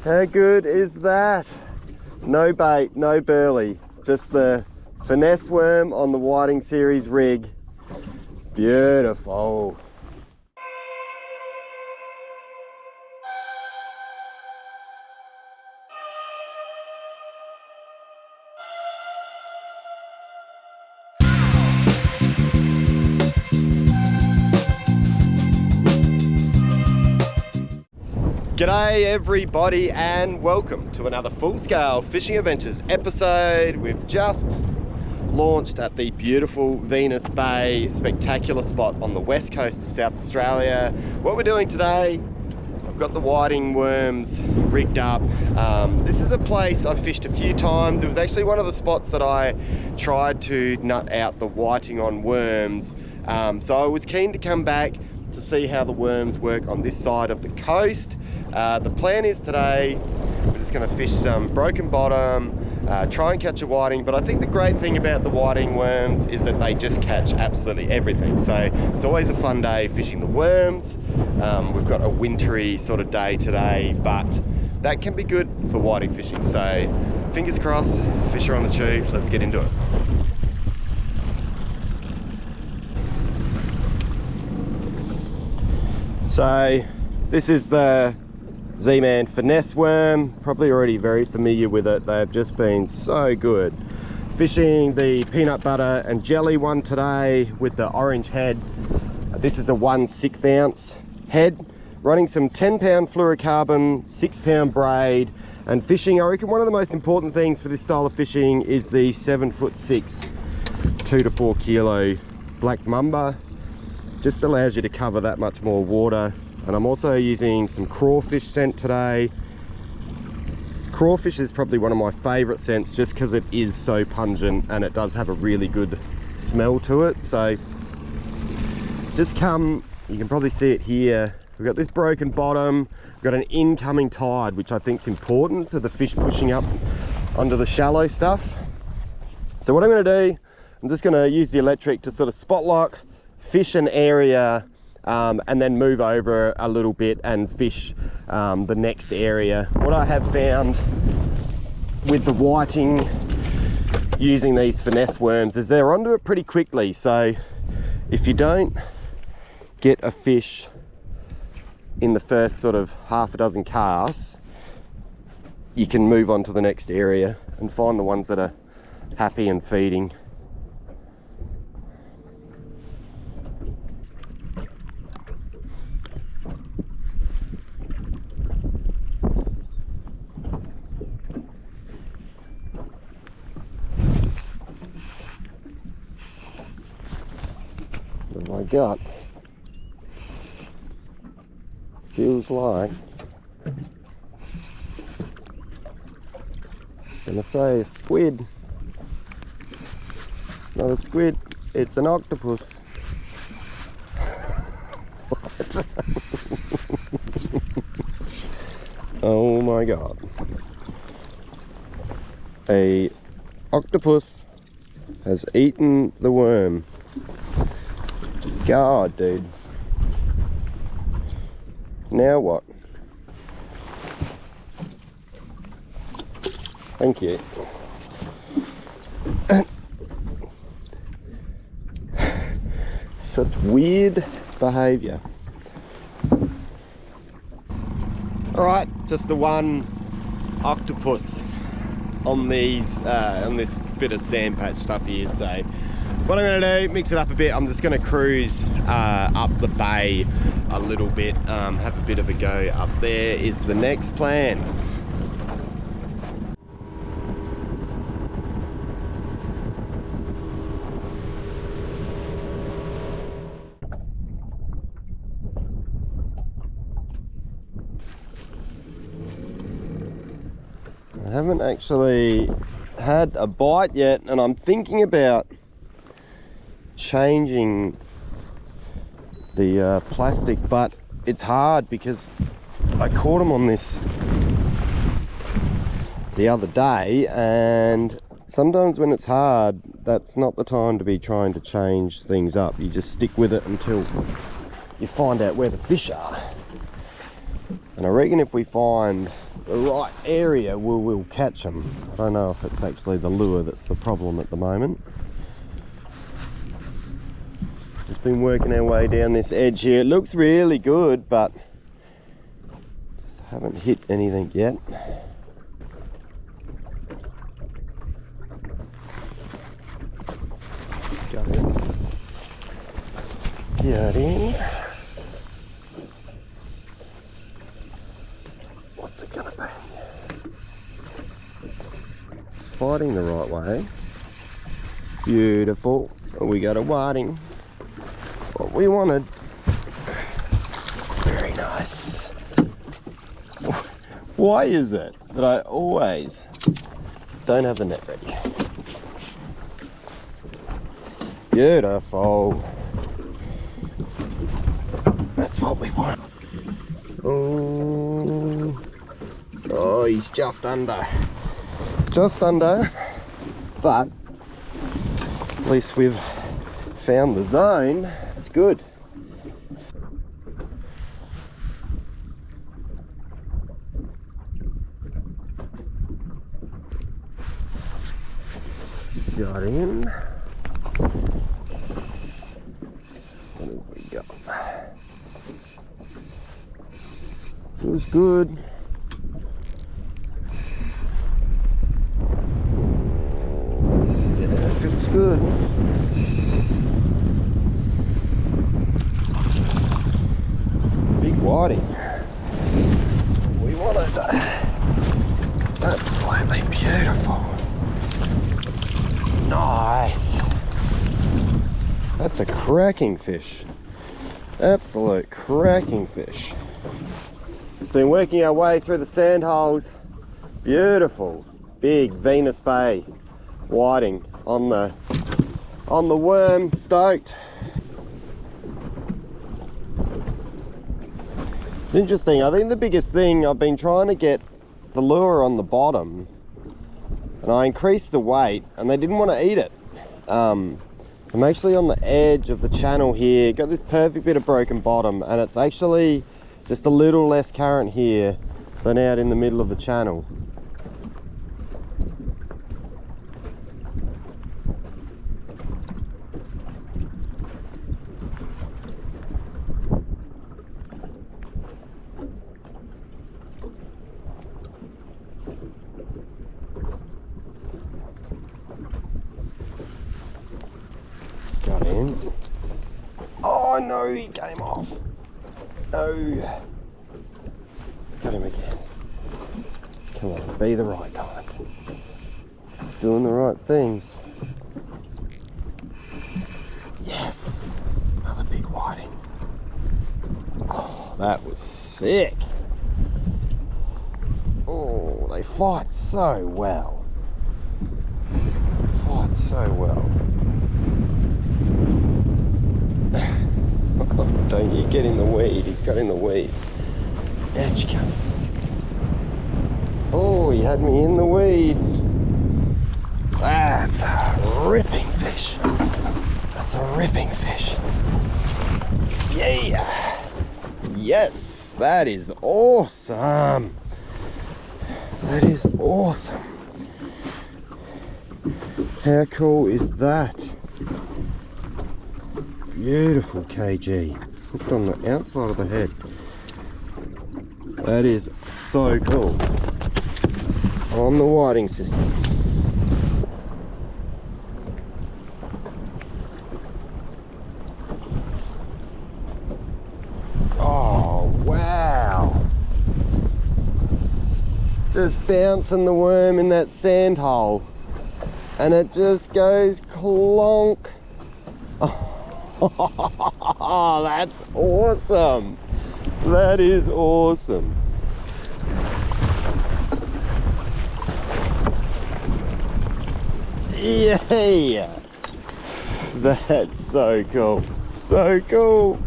How good is that? No bait, no burley, just the Finesse worm on the Y-Ting series rig. Beautiful. G'day everybody and welcome to another full-scale fishing adventures episode. We've just launched at the beautiful Venus Bay spectacular spot on the west coast of South Australia. What we're doing today, I've got the Y-Ting worms rigged up. This is a place I've fished a few times. It was actually one of the spots that I tried to nut out the Y-Ting on worms. So I was keen to come back to see how the worms work on this side of the coast. The plan is today we're just going to fish some broken bottom, try and catch a whiting, but I think the great thing about the Y-Ting worms is that they just catch absolutely everything. So it's always a fun day fishing the worms. We've got a wintry sort of day today, but that can be good for whiting fishing. So fingers crossed, fish are on the chew, let's get into it. So this is the Zman Finesse worm, probably already very familiar with it. They've just been so good. Fishing the peanut butter and jelly one today with the orange head. This is a 1/6 ounce head, running some 10-pound fluorocarbon, 6-pound braid, and fishing. I reckon one of the most important things for this style of fishing is the 7'6", 2 to 4 kilo black mamba. Just allows you to cover that much more water. And I'm also using some crawfish scent today. Crawfish is probably one of my favorite scents just because it is so pungent and it does have a really good smell to it. So just come, you can probably see it here. We've got this broken bottom, we've got an incoming tide, which I think is important to the fish pushing up onto the shallow stuff. So what I'm going to do, I'm just going to use the electric to sort of spot lock, fish an area, and then move over a little bit and fish the next area. What I have found with the whiting using these Finesse worms is they're onto it pretty quickly. So if you don't get a fish in the first sort of half a dozen casts, you can move on to the next area and find the ones that are happy and feeding. I got feels like I'm gonna say a squid. It's not a squid, it's an octopus. What? Oh my god, a octopus has eaten the worm. God, dude. Now what? Thank you. Such weird behavior. All right, just the one octopus on these on this bit of sand patch stuff here. So what I'm going to do, mix it up a bit. I'm just going to cruise up the bay a little bit, have a bit of a go up there is the next plan. I haven't actually had a bite yet, and I'm thinking about changing the plastic, but it's hard because I caught them on this the other day, and sometimes when it's hard, that's not the time to be trying to change things up. You just stick with it until you find out where the fish are. And I reckon if we find the right area, we'll catch them. I don't know if it's actually the lure that's the problem at the moment. Just been working our way down this edge here. It looks really good, but just haven't hit anything yet. Got it. Get in. What's it gonna be? Fighting the right way. Beautiful. We got a whiting. What we wanted. Very nice. Why is it that I always don't have the net ready? Beautiful. That's what we want. Oh, he's just under. Just under. But at least we've found the zone. It's good. Got in. What have we got? Feels good. Yeah, feels good. Big whiting. That's what we wanted. Absolutely beautiful. Nice. That's a cracking fish. Absolute cracking fish. It's been working our way through the sand holes. Beautiful, big Venus Bay whiting on the worm. Stoked. It's interesting. I think the biggest thing, I've been trying to get the lure on the bottom, and I increased the weight, and they didn't want to eat it. I'm actually on the edge of the channel here. Got this perfect bit of broken bottom, and it's actually just a little less current here than out in the middle of the channel. Got in. Oh no, he came off. No. Got him again. Come on, be the right kind. He's doing the right things. Yes. Another big whiting. Oh, that was sick. Oh, they fight so well. Fight so well. Don't you get in the weed. He's got in the weed. Out you come. Oh, he had me in the weed. That's a ripping fish. That's a ripping fish. Yeah. Yes, that is awesome. That is awesome. How cool is that? Beautiful KG. Hooked on the outside of the head. That is so cool. On the whiting system. Oh wow. Just bouncing the worm in that sand hole. And it just goes clonk. Oh, that's awesome. That is awesome. Yay! That's so cool. So cool.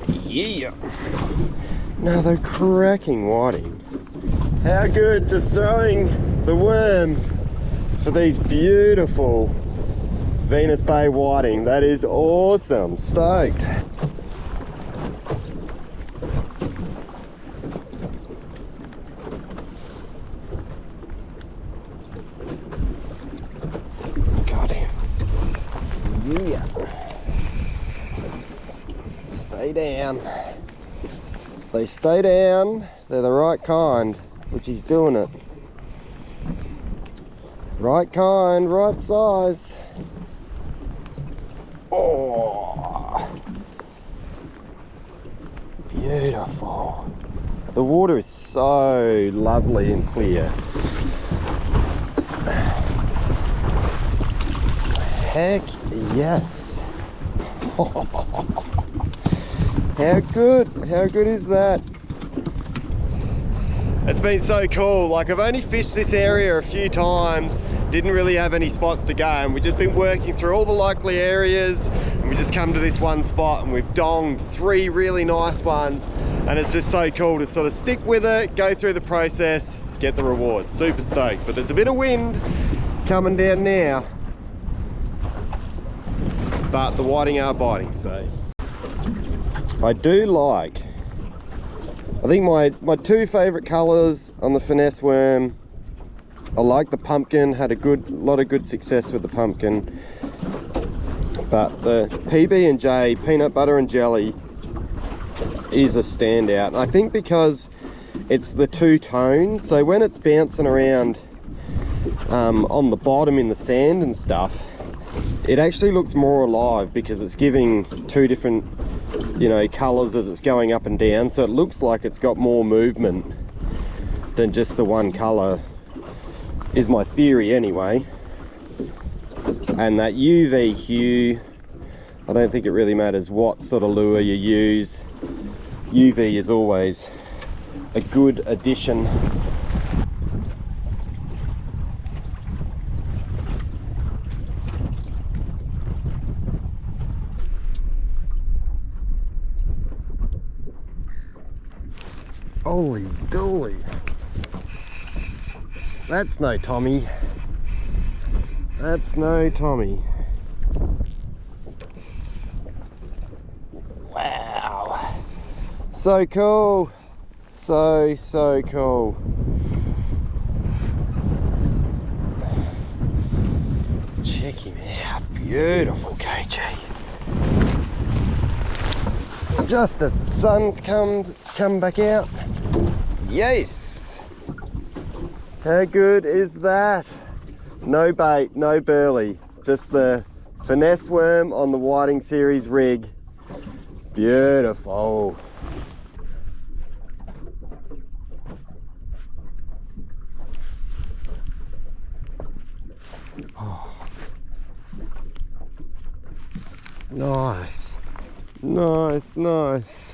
Yeah. Another cracking whiting. How good, just throwing the worm for these beautiful Venus Bay whiting. That is awesome. Stoked. stay down. If they stay down, they're the right kind, which he's doing it. Right kind, right size. Oh, beautiful. The water is so lovely and clear. Heck yes. How good is that? It's been so cool. Like, I've only fished this area a few times, didn't really have any spots to go, and we've just been working through all the likely areas, and we just come to this one spot and we've donged 3 really nice ones, and it's just so cool to sort of stick with it, go through the process, get the reward. Super stoked. But there's a bit of wind coming down now, but the whiting are biting. So I do like, I think my 2 favourite colours on the finesse worm, I like the pumpkin, had a lot of good success with the pumpkin, but the PB&J, peanut butter and jelly, is a standout. And I think because it's the 2 tone, so when it's bouncing around on the bottom in the sand and stuff, it actually looks more alive because it's giving 2 different, you know, colors as it's going up and down, so it looks like it's got more movement than just the one color, is my theory anyway. And that UV hue, I don't think it really matters what sort of lure you use, UV is always a good addition. Holy dooly. That's no Tommy. That's no Tommy. Wow. So cool. So cool. Check him out. Beautiful KG. Just as the sun's come back out. Yes! How good is that? No bait, no burley, just the finesse worm on the Y-Ting series rig. Beautiful. Oh. Nice. Nice.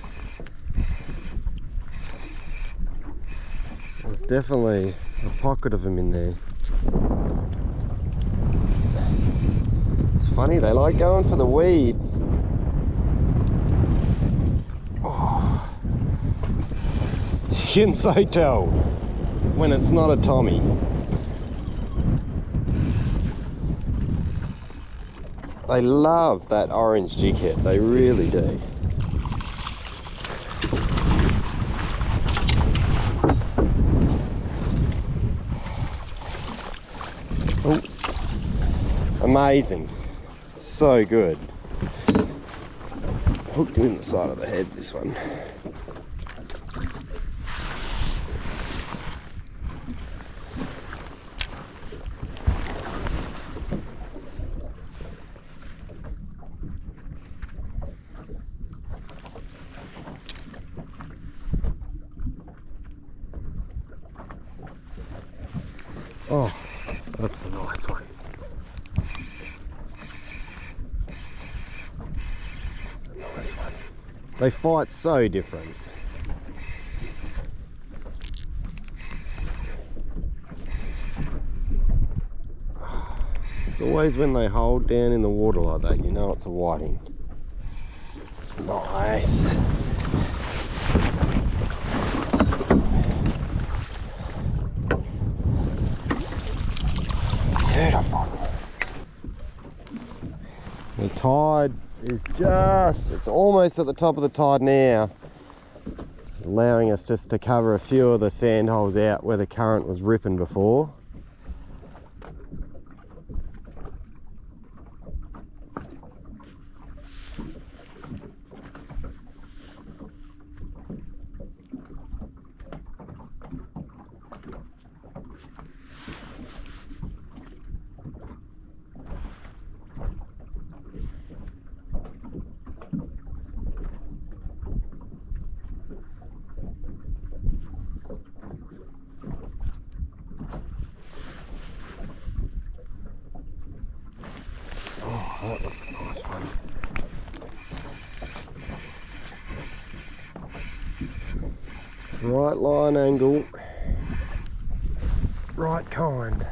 There's definitely a pocket of them in there. It's funny, they like going for the weed. Oh. You can so tell when it's not a Tommy. They love that orange jig head, they really do. Oh, amazing, so good. Hooked him in the side of the head, this one. Oh, that's a nice one. That's a nice one. They fight so different. It's always when they hold down in the water like that, you know it's a whiting. Nice. Beautiful. The tide is it's almost at the top of the tide now, allowing us just to cover a few of the sand holes out where the current was ripping before. Right line angle, right kind.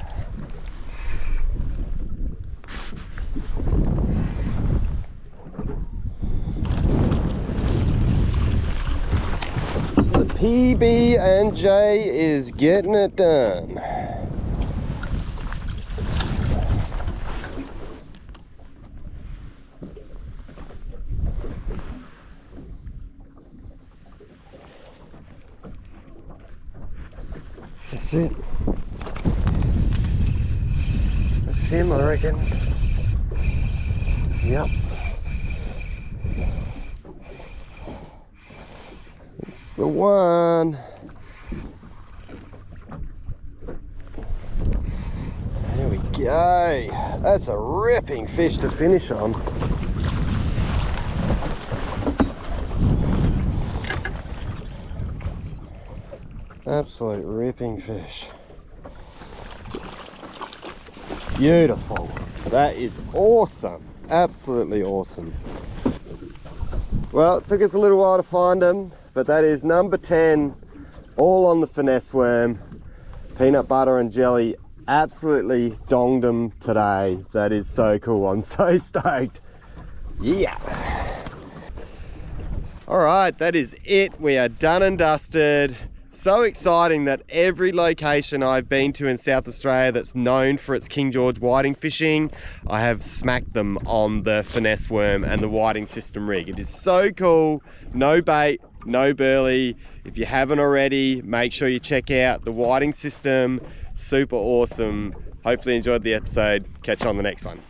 The PB&J is getting it done. That's it. That's him, I reckon. Yep. It's the one. There we go. That's a ripping fish to finish on. Absolute ripping fish. Beautiful. That is awesome. Absolutely awesome. Well, it took us a little while to find them, but that is number 10, all on the finesse worm. Peanut butter and jelly. Absolutely donged them today. That is so cool. I'm so stoked. Yeah. All right, that is it. We are done and dusted. So exciting that every location I've been to in South Australia that's known for its King George whiting fishing, I have smacked them on the finesse worm and the whiting system rig. It is so cool. No bait, no burley. If you haven't already, make sure you check out the whiting system. Super awesome. Hopefully you enjoyed the episode. Catch you on the next one.